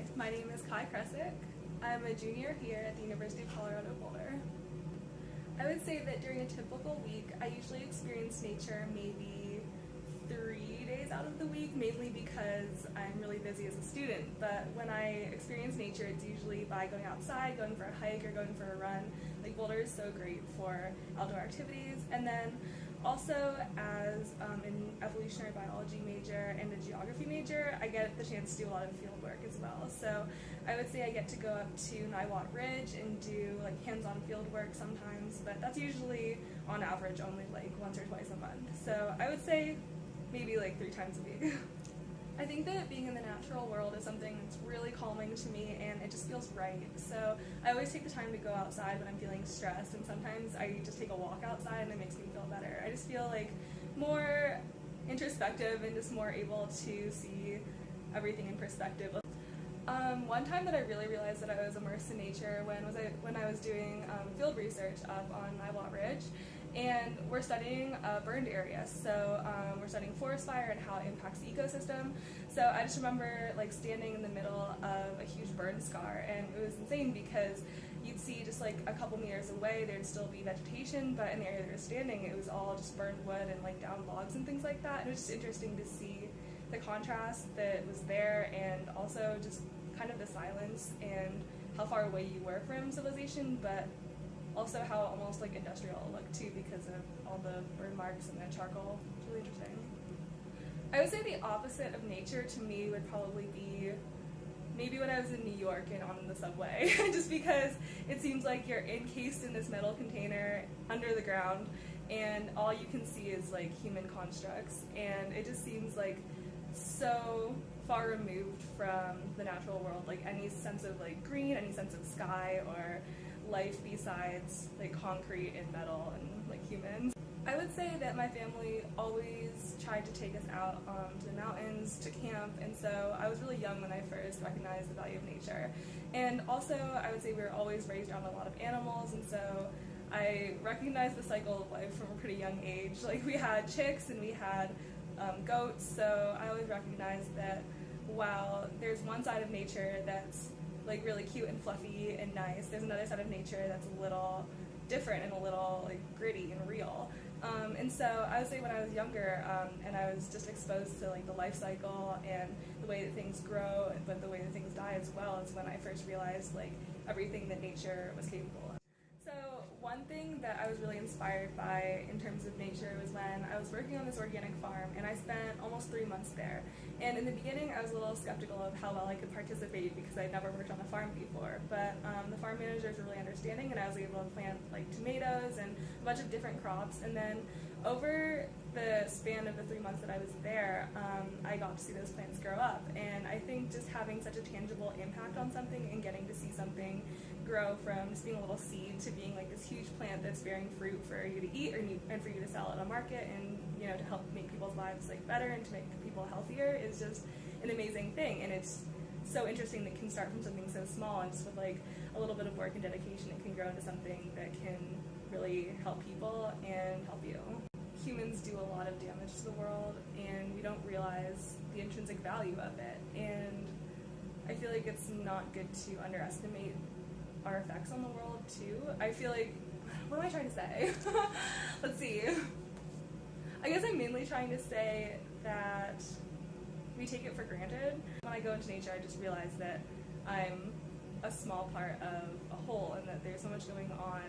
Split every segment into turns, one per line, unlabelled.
Hi, my name is Kresek. I'm a junior here at the University of Colorado Boulder. I would say that during a typical week, I usually experience nature maybe 3 days out of the week, mainly because I'm really busy as a student. But when I experience nature, it's usually by going outside, going for a hike, or going for a run. Like Boulder is so great for outdoor activities. And then also as an evolutionary biology major and a geography major, I get the chance to do a lot of field work as well. So I would say I get to go up to Niwot Ridge and do like hands-on field work sometimes, but that's usually on average only like once or twice a month. So I would say maybe like 3 times a week. I think that being in the natural world is something that's really calming to me, and it just feels right. So I always take the time to go outside when I'm feeling stressed, and sometimes I just take a walk outside and it makes me feel better. I just feel like more introspective and just more able to see everything in perspective. One time that I really realized that I was immersed in nature when I was doing field research up on Niwot Ridge, and we're studying a burned area. So we're studying forest fire and how it impacts the ecosystem. So I just remember like standing in the middle of a huge burn scar, and it was insane because you'd see just like a couple meters away there'd still be vegetation, but in the area that we were standing it was all just burned wood and like down logs and things like that. And it was just interesting to see the contrast that was there, and also just kind of the silence and how far away you were from civilization, but also how almost like industrial it looked too because of all the burn marks and the charcoal. It's really interesting. I would say the opposite of nature to me would probably be maybe when I was in New York and on the subway, just because it seems like you're encased in this metal container under the ground and all you can see is like human constructs, and it just seems like so far removed from the natural world, like any sense of like green, any sense of sky or life besides like concrete and metal and like humans. I would say that my family always tried to take us out to the mountains, to camp, and so I was really young when I first recognized the value of nature. And also I would say we were always raised around a lot of animals, and so I recognized the cycle of life from a pretty young age. Like we had chicks and we had goats, so I always recognized that while there's one side of nature that's like really cute and fluffy and nice, there's another side of nature that's a little different and a little like gritty and real. And so I would say when I was younger and I was just exposed to like the life cycle and the way that things grow, but the way that things die as well, is when I first realized like everything that nature was capable of. So one thing that I was really inspired by in terms of nature was when I was working on this organic farm, and I spent almost 3 months there. And in the beginning I was a little skeptical of how well I could participate because I'd never worked on a farm before, but the farm managers were really understanding, and I was able to plant like tomatoes and a bunch of different crops. And then over the span of the 3 months that I was there, I got to see those plants grow up, and I think just having such a tangible impact on something and getting to see something grow from just being a little seed to being like this huge plant that's bearing fruit for you to eat and for you to sell at a market, and you know, to help make people's lives like better and to make people healthier is just an amazing thing. And it's so interesting that it can start from something so small, and just with like a little bit of work and dedication it can grow into something that can really help people and help you. Humans do a lot of damage to the world, and we don't realize the intrinsic value of it, and I feel like it's not good to underestimate our effects on the world too. I feel like, what am I trying to say? Let's see. I guess I'm mainly trying to say that we take it for granted. When I go into nature, I just realize that I'm a small part of a whole, and that there's so much going on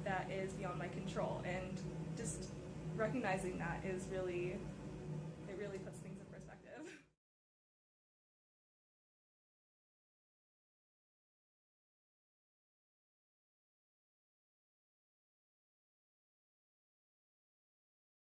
that is beyond my control, and just recognizing that is really, it really puts